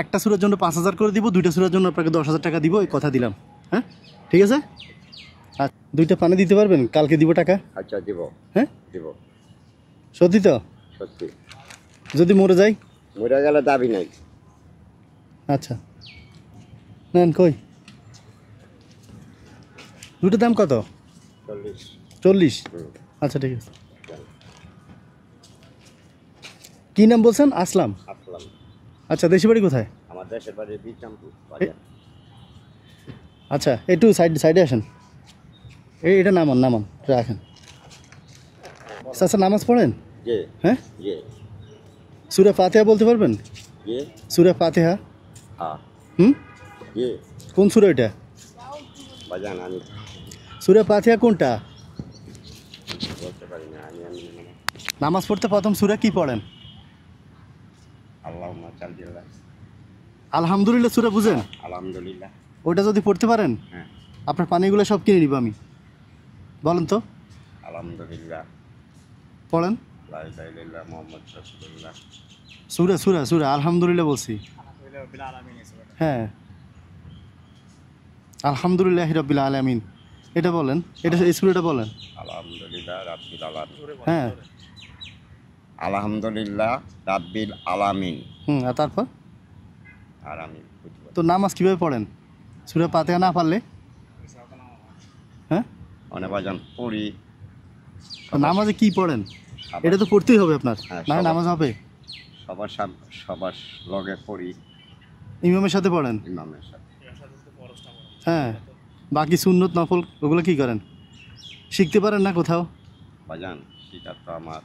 একটা সূরার জন্য 5000 করে দিব, দুইটা সূরার জন্য আপনাকে 10000 টাকা দিব, এই কথা দিলাম। হ্যাঁ ঠিক আছে। আর দুইটা পানি দিতে পারবেন? কালকে দিব টাকা। আচ্ছা দিব। হ্যাঁ দিব। সত্যি তো? সত্যি। যদি মরে যাই? মরে গেলে দাবি নাই। আচ্ছা নেন। কই দুটো দাম কত? 40। আচ্ছা ঠিক আছে। কি নাম বলছেন? আসলাম। আসলাম। আচ্ছা দেশি বাড়ি কোথায়? আমার দেশের বাড়ি বিক্রমপুর। আচ্ছা একটু সাইডে আসেন। এটা নামান রাখেন। আচ্ছা নামাজ পড়েন? জি। হ্যাঁ জি। সূরা ফাতিহা বলতে পারবেন? জি। সূরা ফাতিহা? হ্যাঁ। জি। কোন সূরা এটা? বাজান আমি সূরা ফাতিহা কোনটা? বলতে পারি না। আমি নামাজ পড়তে প্রথম সূরা কি পড়েন? আল্লাহুম্মা সাল্লিল্লাহ। আলহামদুলিল্লাহ সূরা বুঝেন? আলহামদুলিল্লাহ। ওটা যদি পড়তে পারেন, হ্যাঁ, আপনার পানিগুলো সব কিনে নিব আমি। বলেন তো। আলহামদুলিল্লাহ। পড়েন। লা ইলাহা ইল্লাল্লাহ মুহাম্মদ রাসূলুল্লাহ। সূরা আলহামদুলিল্লাহ বলছি। হ্যাঁ আলহামদুলিল্লাহি রাব্বিল আলামিন, এটা বলেন। এটা এই সূরাটা বলেন। আলহামদুলিল্লাহ রাব্বিল আলামিন। হ্যাঁ আলহামদুলিল্লাহ রাব্বিল আলামিন। আর তারপর? আর আমি তো নামাজ কিভাবে পড়েন সূরা ফাতিহা না পারলে? হ্যাঁ অনেক বাজান পড়ি। নামাজে কি পড়েন? এটা তো পড়তেই হবে আপনার, না নামাজ হবে? সবার লগে পড়ি। ইমামের সাথে পড়েন? ইমামের সাথে। হ্যাঁ বাকি সুন্নত নফল ওগুলো কি করেন? শিখতে পারেন না কোথাও? বাজান সেটা তো আমার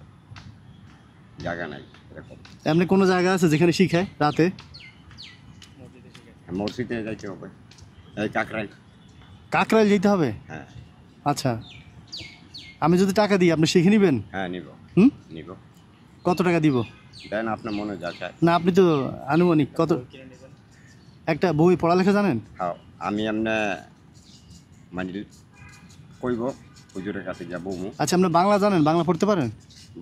জায়গা নাই এরকম। এমনি কোনো জায়গা আছে যেখানে শিখায় রাতে? মসজিদে যাইতে হবে। এই কাকরাইল যেতে হবে? হ্যাঁ। আচ্ছা আমি যদি টাকা দিই আপনি শিখে নেবেন? হ্যাঁ নিব। নিব। কত টাকা দিব? দেন আপনার মনে যা চায়। না আপনি তো আনুমানিক কত? একটা বই পড়ালেখা জানেন? হ্যাঁ আমি এমনি মানে কইব হুজুরের কাছে যাবো। আচ্ছা আপনি বাংলা জানেন? বাংলা পড়তে পারেন?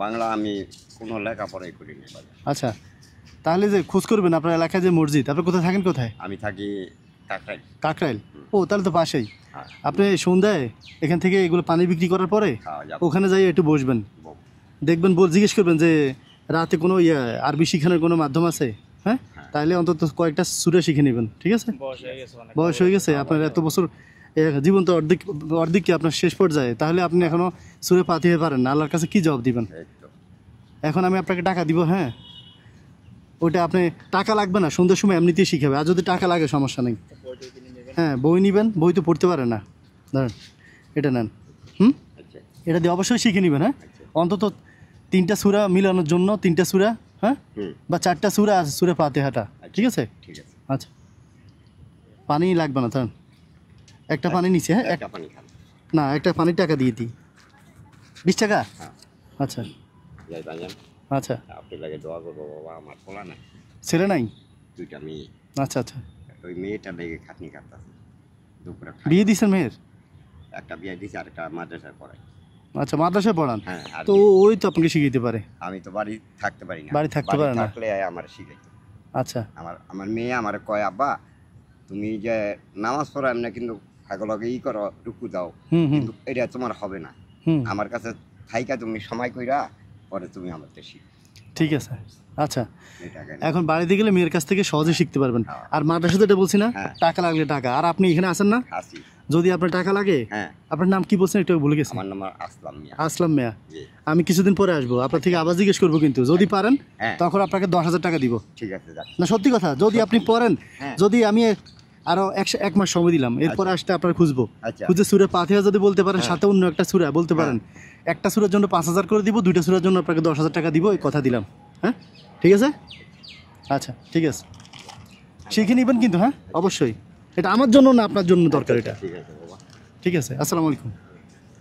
বাংলা আমি কোনো লেখাপড়াই করিনি। আচ্ছা তাহলে যে খোঁজ করবেন আপনার এলাকায় যে মসজিদ, আপনি কোথায় থাকেন? কোথায়? আমি থাকি কাকরাইল। ও তাহলে তো পাশেই। হ্যাঁ। আপনি সন্ধ্যায় এখান থেকে এগুলো পানি বিক্রি করার পরে ওখানে যাই একটু বসবেন, দেখবেন, জিজ্ঞেস করবেন যে রাতে কোনো আরবি শিখানোর কোনো মাধ্যম আছে? হ্যাঁ তাহলে অন্তত কয়েকটা সূরা শিখে নেবেন। ঠিক আছে? বয়স হয়ে গেছে আপনার, এত বছর জীবন তো অর্ধেক কি আপনার শেষ পর্যায়ে, তাহলে আপনি এখনো সূরা ফাতিহা পারেন না, আল্লাহর কাছে কি জবাব দিবেন? এখন আমি আপনাকে টাকা দিব, হ্যাঁ ওইটা আপনি টাকা লাগবে না, সন্ধ্যার সময় এমনিতেই শিখাবে। আর যদি টাকা লাগে সমস্যা নেই। হ্যাঁ বই নেবেন, বই তো পড়তে পারে না। ধরেন এটা নেন। এটা দিয়ে অবশ্যই শিখে নেবেন। হ্যাঁ অন্তত 3টা সূরা মিলানোর জন্য 3টা সূরা, হ্যাঁ বা 4টা সূরা আছে সূরা ফাতিহাটা। ঠিক আছে? আচ্ছা পানি লাগবে না, ধরেন একটা পানি নিচে। হ্যাঁ না একটা পানির টাকা দিয়ে দিই, 20 টাকা। আচ্ছা আচ্ছা ছেলে নাই? 2টা মেয়ে। আচ্ছা আচ্ছা ওই মেয়েটা লেগে খাটনি কাটতেছে দুপুরে। বিয়ে দিয়েছেন মেয়ের? একটা বিয়ে দিয়েছে আর একটা মাদ্রাসায় পড়ায়। আচ্ছা মাদ্রাসায় পড়ান? হ্যাঁ। তো ওই তো আপনাকে শিখাইতে পারে। আমি তো বাড়ি থাকতে পারি না। বাড়ি থাকতে পারে না? থাকলে আমার শিখাইতো। আচ্ছা আমার মেয়ে আমার কয় আব্বা তুমি যে নামাজ পড়ো এমনি কিন্তু আগলগে করো রুকু দাও, কিন্তু এটা তোমার হবে না। আমার কাছে থাইকা তুমি সময় কইরা পরে তুমি আমাকে শিখো। ঠিক আছে। আচ্ছা এখন বাড়িতে গেলে মেয়ের কাছ থেকে সহজে শিখতে পারবেন। আর মাদ্রাসাতে এটা বলছি না, টাকা লাগলে টাকা। আর আপনি এখানে আসেন না? যদি আপনার টাকা লাগে, আপনার নাম কি বলছেন একটু ভুলে গেছি? আমার নাম আসলাম মিয়া। আসলাম মিয়া। আমি কিছুদিন পরে আসবো, আপনার থেকে আবার জিজ্ঞেস করবো, কিন্তু যদি পারেন তখন আপনাকে 10,000 টাকা দিব। ঠিক আছে না সত্যি কথা, যদি আপনি পড়েন, যদি আমি আরো 1 মাস সময় দিলাম, এরপরে আসতে আপনার খুঁজবো, খুঁজে সূরা ফাতিহা যদি বলতে পারেন, সাথে অন্য একটা সূরা বলতে পারেন, একটা সূরার জন্য 5,000 করে দিব, দুইটা সূরার জন্য আপনাকে 10,000 টাকা দিব, এই কথা দিলাম। হ্যাঁ ঠিক আছে? আচ্ছা ঠিক আছে, শিখে নেবেন কিন্তু। হ্যাঁ অবশ্যই, এটা আমার জন্য না আপনার জন্য দরকার এটা। ঠিক আছে বাবা। ঠিক আছে, আসসালামু আলাইকুম।